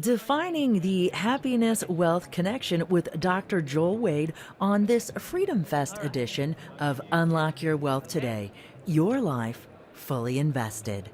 Defining the happiness wealth connection with Dr. Joel Wade on this Freedom Fest edition of Unlock Your Wealth Today. Your life fully invested.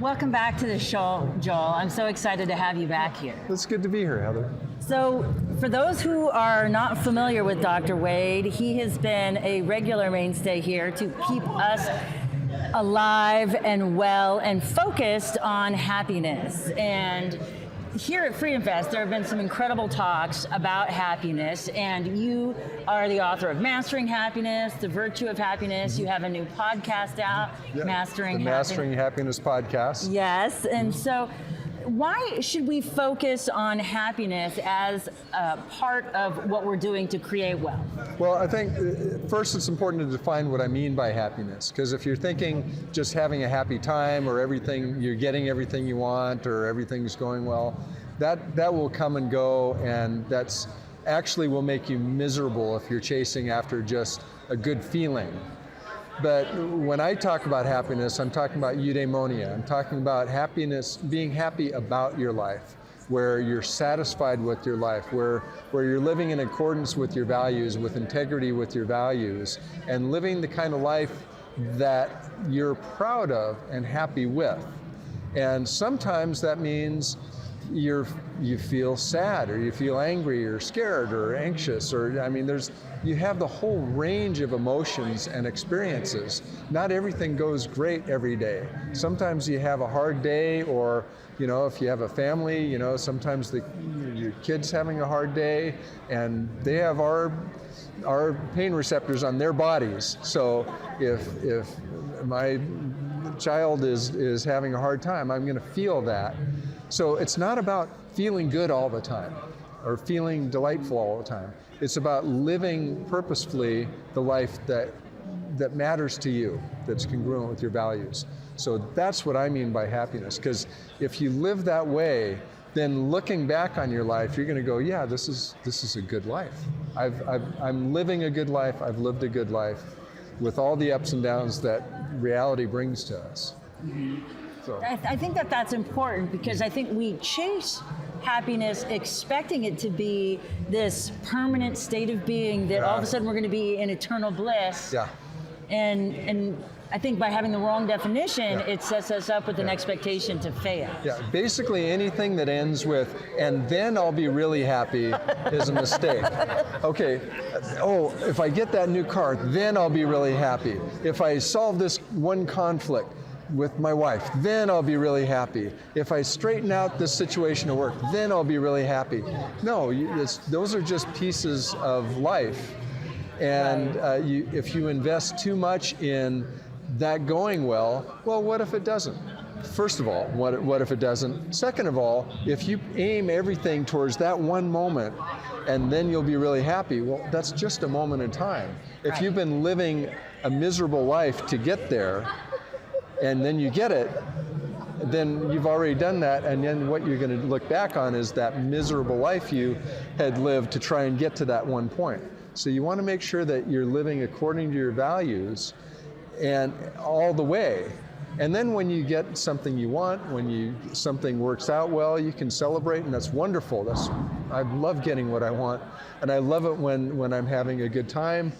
Welcome back to the show, Joel. I'm so excited to have you back here. It's good to be here, Heather. So, for those who are not familiar with Dr. Wade, he has been a regular mainstay here to keep us alive and well and focused on happiness. And here at Freedom Fest, there have been some incredible talks about happiness, and you are the author of Mastering Happiness, The Virtue of Happiness. You have a new podcast out, Mastering the Mastering Happiness podcast. Yes, and so why should we focus on happiness as a part of what we're doing to create wealth? Well, I think first it's important to define what I mean by happiness, because if you're thinking just having a happy time or you're getting everything you want or everything's going well, that will come and go, and that's actually will make you miserable if you're chasing after just a good feeling. But when I talk about happiness, I'm talking about eudaimonia. I'm talking about happiness, being happy about your life, where you're satisfied with your life, where you're living in accordance with your values, with integrity with your values, and living the kind of life that you're proud of and happy with. And sometimes that means you feel sad, or you feel angry or scared or anxious, or you have the whole range of emotions and experiences. Not everything goes great every day. Sometimes you have a hard day, or if you have a family, sometimes your kid's having a hard day, and they have our pain receptors on their bodies. So if my child is having a hard time, I'm going to feel that. So it's not about feeling good all the time or feeling delightful all the time. It's about living purposefully the life that matters to you, that's congruent with your values. So that's what I mean by happiness, because if you live that way, then looking back on your life, you're going to go, yeah, this is a good life. I'm living a good life. I've lived a good life with all the ups and downs that reality brings to us. Mm-hmm. So. I think that's important, because I think we chase happiness expecting it to be this permanent state of being that all of a sudden we're going to be in eternal bliss. Yeah. And I think by having the wrong definition, it sets us up with an expectation to fail. Yeah, basically anything that ends with, and then I'll be really happy, is a mistake. Okay, if I get that new car, then I'll be really happy. If I solve this one conflict with my wife, then I'll be really happy. If I straighten out this situation at work, then I'll be really happy. No, those are just pieces of life. And if you invest too much in that going well, what if it doesn't? First of all, what if it doesn't? Second of all, if you aim everything towards that one moment and then you'll be really happy, well, that's just a moment in time. If you've been living a miserable life to get there, and then you get it, then you've already done that, and then what you're going to look back on is that miserable life you had lived to try and get to that one point. So you want to make sure that you're living according to your values and all the way. And then when you get something you want, something works out well, you can celebrate, and that's wonderful. I love getting what I want, and I love it when I'm having a good time.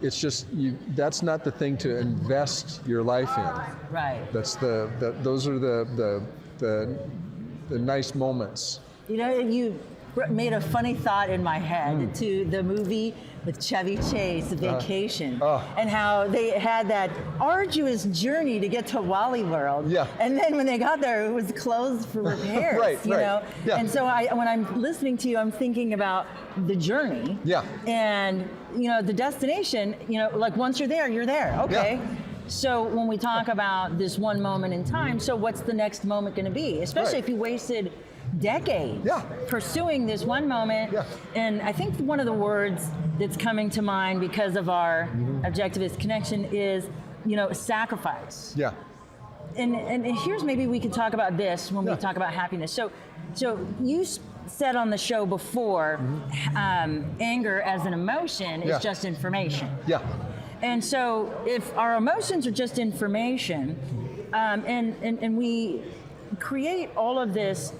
It's just that's not the thing to invest your life in. Right. That's those are the nice moments. You made a funny thought in my head to the movie with Chevy Chase, Vacation, and how they had that arduous journey to get to Wally World. Yeah. And then when they got there, it was closed for repairs. Right. Yeah. And so when I'm listening to you, I'm thinking about the journey. Yeah. And the destination. Like once you're there, you're there. Okay. Yeah. So when we talk about this one moment in time, so what's the next moment going to be? Especially if you wasted decades pursuing this one moment. Yeah. And I think one of the words that's coming to mind because of our objectivist connection is, sacrifice. Yeah. and here's maybe we could talk about this when we talk about happiness. So you said on the show before, anger as an emotion is just information. Yeah. And so if our emotions are just information, and we create all of this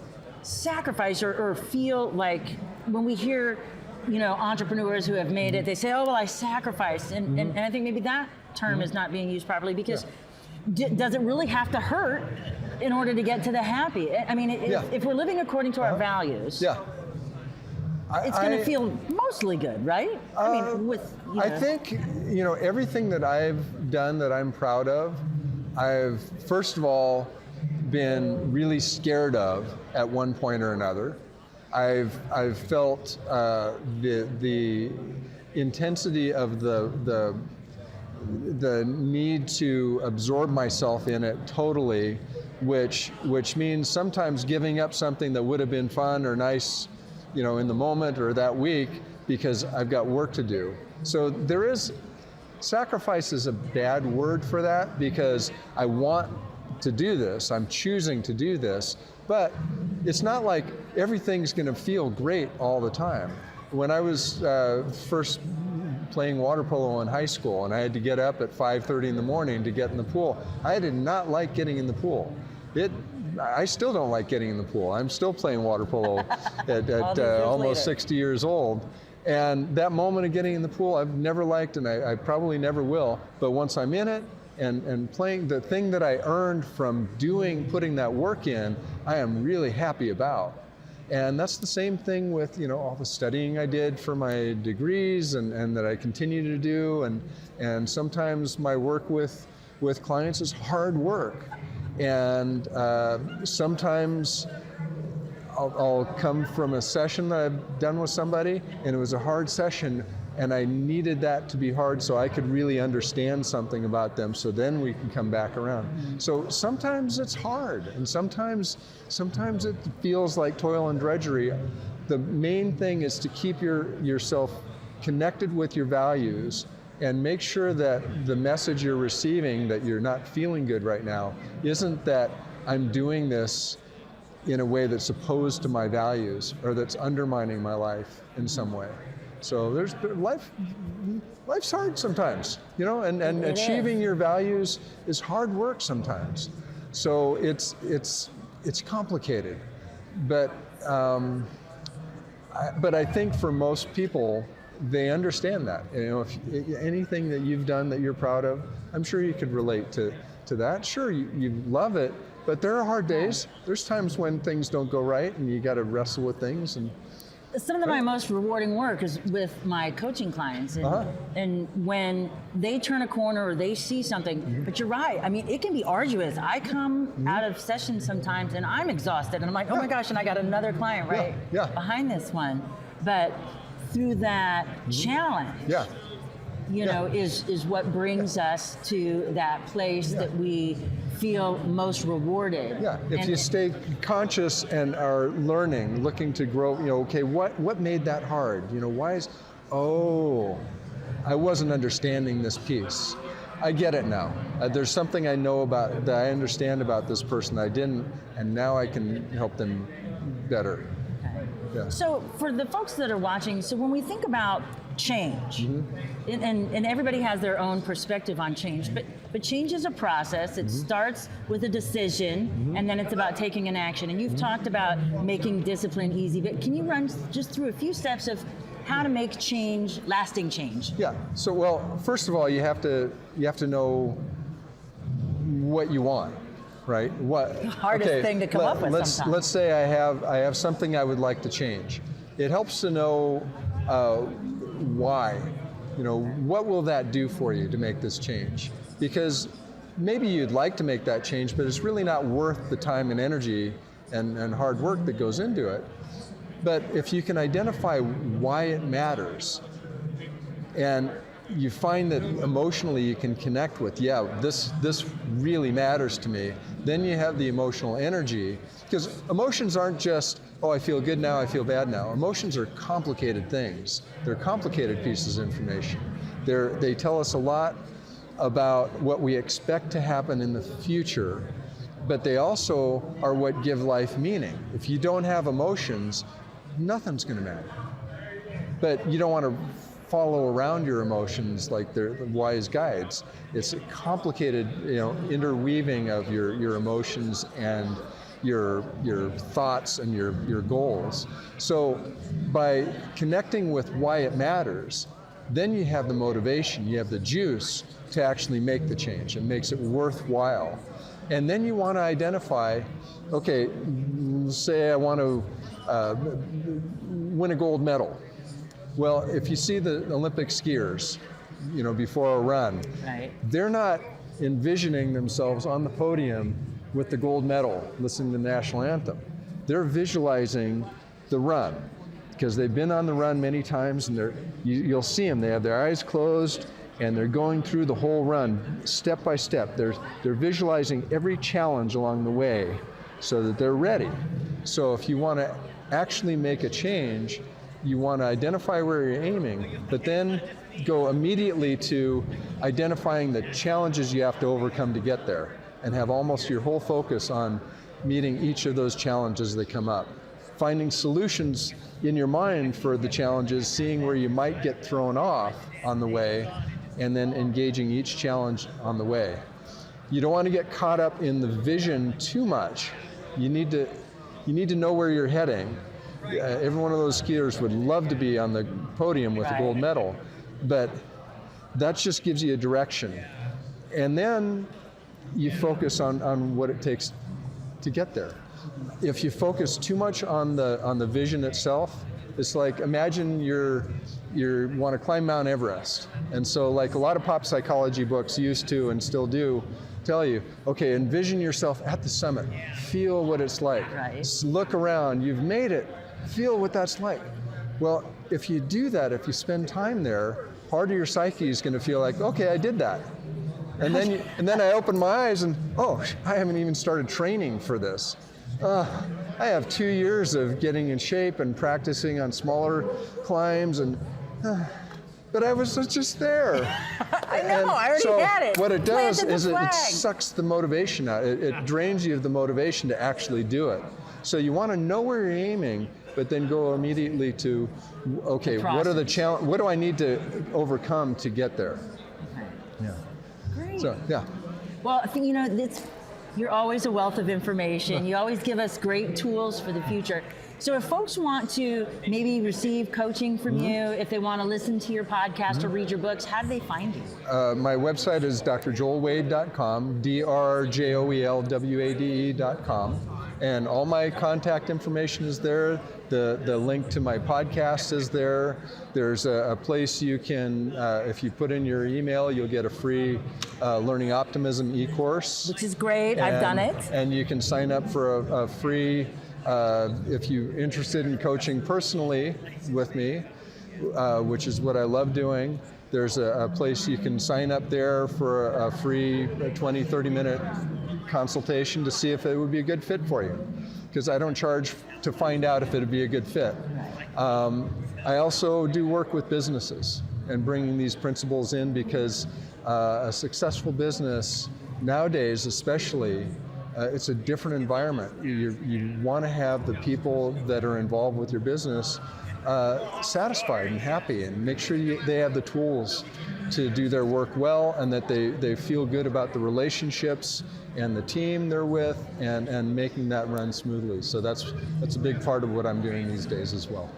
sacrifice or feel like when we hear, entrepreneurs who have made it, they say, oh, well, I sacrificed. And I think maybe that term is not being used properly because does it really have to hurt in order to get to the happy? I mean, if we're living according to our values, it's going to feel mostly good, right? I mean, I think, everything that I've done that I'm proud of, I've, first of all, been really scared of at one point or another. I've felt the intensity of the need to absorb myself in it totally, which means sometimes giving up something that would have been fun or nice, in the moment or that week because I've got work to do. So sacrifice is a bad word for that because I want to do this, I'm choosing to do this, but it's not like everything's going to feel great all the time. When I was first playing water polo in high school and I had to get up at 5:30 in the morning to get in the pool, I did not like getting in the pool. I still don't like getting in the pool. I'm still playing water polo at almost 60 years old. And that moment of getting in the pool, I've never liked, and I probably never will. But once I'm in it and playing, the thing that I earned from putting that work in, I am really happy about. And that's the same thing with, all the studying I did for my degrees and that I continue to do. And sometimes my work with clients is hard work. And sometimes I'll come from a session that I've done with somebody and it was a hard session and I needed that to be hard so I could really understand something about them so then we can come back around. So sometimes it's hard and sometimes it feels like toil and drudgery. The main thing is to keep yourself connected with your values and make sure that the message you're receiving that you're not feeling good right now isn't that I'm doing this in a way that's opposed to my values or that's undermining my life in some way. So life's hard sometimes, and achieving your values is hard work sometimes. So it's complicated, but I think for most people, they understand that. If anything that you've done that you're proud of, I'm sure you could relate to that. Sure, you love it, but there are hard days. There's times when things don't go right and you got to wrestle with things. And some of my most rewarding work is with my coaching clients. And when they turn a corner or they see something, but you're right, I mean, it can be arduous. I come out of sessions sometimes and I'm exhausted and I'm like, oh my gosh, and I got another client behind this one. But through that challenge, is what brings us to that place that we feel most rewarded. Yeah, if you stay conscious and are learning, looking to grow, okay, what made that hard? I wasn't understanding this piece. I get it now. There's something I know about, that I understand about this person I didn't, and now I can help them better. Yeah. So for the folks that are watching, so when we think about change, and everybody has their own perspective on change, but change is a process. It starts with a decision, and then it's about taking an action. And you've talked about making discipline easy, but can you run just through a few steps of how to make change, lasting change? Yeah. So, well, first of all, you have to know what you want. Right? What hardest thing to come up with sometimes. Let's say I have something I would like to change. It helps to know why. What will that do for you to make this change? Because maybe you'd like to make that change, but it's really not worth the time and energy and hard work that goes into it. But if you can identify why it matters, and you find that emotionally you can connect with, this really matters to me, then you have the emotional energy. Because emotions aren't just, I feel good now, I feel bad now. Emotions are complicated things. They're complicated pieces of information. They tell us a lot about what we expect to happen in the future, but they also are what give life meaning. If you don't have emotions, nothing's going to matter. But you don't want to follow around your emotions like they're wise guides. It's a complicated, interweaving of your emotions and your thoughts and your goals. So by connecting with why it matters, then you have the motivation, you have the juice to actually make the change. It makes it worthwhile. And then you want to identify, okay, say I want to win a gold medal. Well, if you see the Olympic skiers, before a run, Right. they're not envisioning themselves on the podium with the gold medal, listening to the national anthem. They're visualizing the run because they've been on the run many times, and you'll see them. They have their eyes closed, and they're going through the whole run, step by step. They're visualizing every challenge along the way so that they're ready. So if you want to actually make a change, you want to identify where you're aiming, but then go immediately to identifying the challenges you have to overcome to get there, and have almost your whole focus on meeting each of those challenges that come up. Finding solutions in your mind for the challenges, seeing where you might get thrown off on the way, and then engaging each challenge on the way. You don't want to get caught up in the vision too much. You need to know where you're heading. Every one of those skiers would love to be on the podium with a gold medal, but that just gives you a direction. And then you focus on what it takes to get there. If you focus too much on the vision itself, it's like, imagine you want to climb Mount Everest. And so like a lot of pop psychology books used to and still do tell you, okay, envision yourself at the summit. Feel what it's like. Right. Look around, you've made it. Feel what that's like. Well, if you do that, if you spend time there, part of your psyche is going to feel like, okay, I did that. And then I open my eyes and, oh, I haven't even started training for this. I have 2 years of getting in shape and practicing on smaller climbs, but I was just there. I know, I already had it. What it does Planted the is it flag. sucks the motivation out. It drains you of the motivation to actually do it. So you want to know where you're aiming, but then go immediately to, okay, what are the challenge? What do I need to overcome to get there? Yeah. Great. So yeah. Well, I think, you're always a wealth of information. You always give us great tools for the future. So if folks want to maybe receive coaching from you, if they want to listen to your podcast or read your books, how do they find you? My website is drjoelwade.com, drjoelwade.com. And all my contact information is there. The link to my podcast is there. There's a place you can, if you put in your email, you'll get a free Learning Optimism e-course. Which is great. I've done it. And you can sign up for a free, if you're interested in coaching personally with me, which is what I love doing. There's a place you can sign up there for a free 20, 30-minute consultation to see if it would be a good fit for you, because I don't charge to find out if it would be a good fit. I also do work with businesses and bringing these principles in, because a successful business nowadays especially, it's a different environment. You want to have the people that are involved with your business satisfied and happy, and make sure they have the tools to do their work well, and that they feel good about the relationships and the team they're with, and making that run smoothly. So that's a big part of what I'm doing these days as well.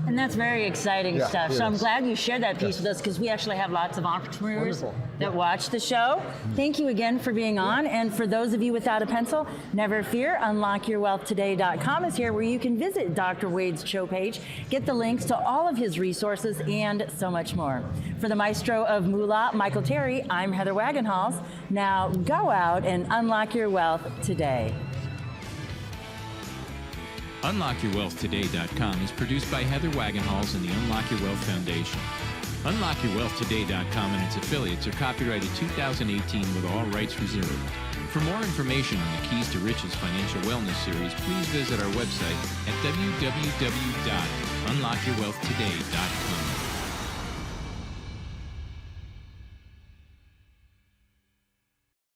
And that's very exciting stuff. it So I'm is. glad you shared that piece with us, because we actually have lots of entrepreneurs Wonderful. that watch the show. Thank you again for being on. And for those of you without a pencil, never fear, unlockyourwealthtoday.com is here, where you can visit Dr. Wade's show page, get the links to all of his resources, and so much more. For the maestro of Moolah, Michael Terry, I'm Heather Wagenhals. Now go out and unlock your wealth today. UnlockYourWealthToday.com is produced by Heather Wagenhals and the Unlock Your Wealth Foundation. UnlockYourWealthToday.com and its affiliates are copyrighted 2018 with all rights reserved. For more information on the Keys to Riches Financial Wellness Series, please visit our website at www.unlockyourwealthtoday.com.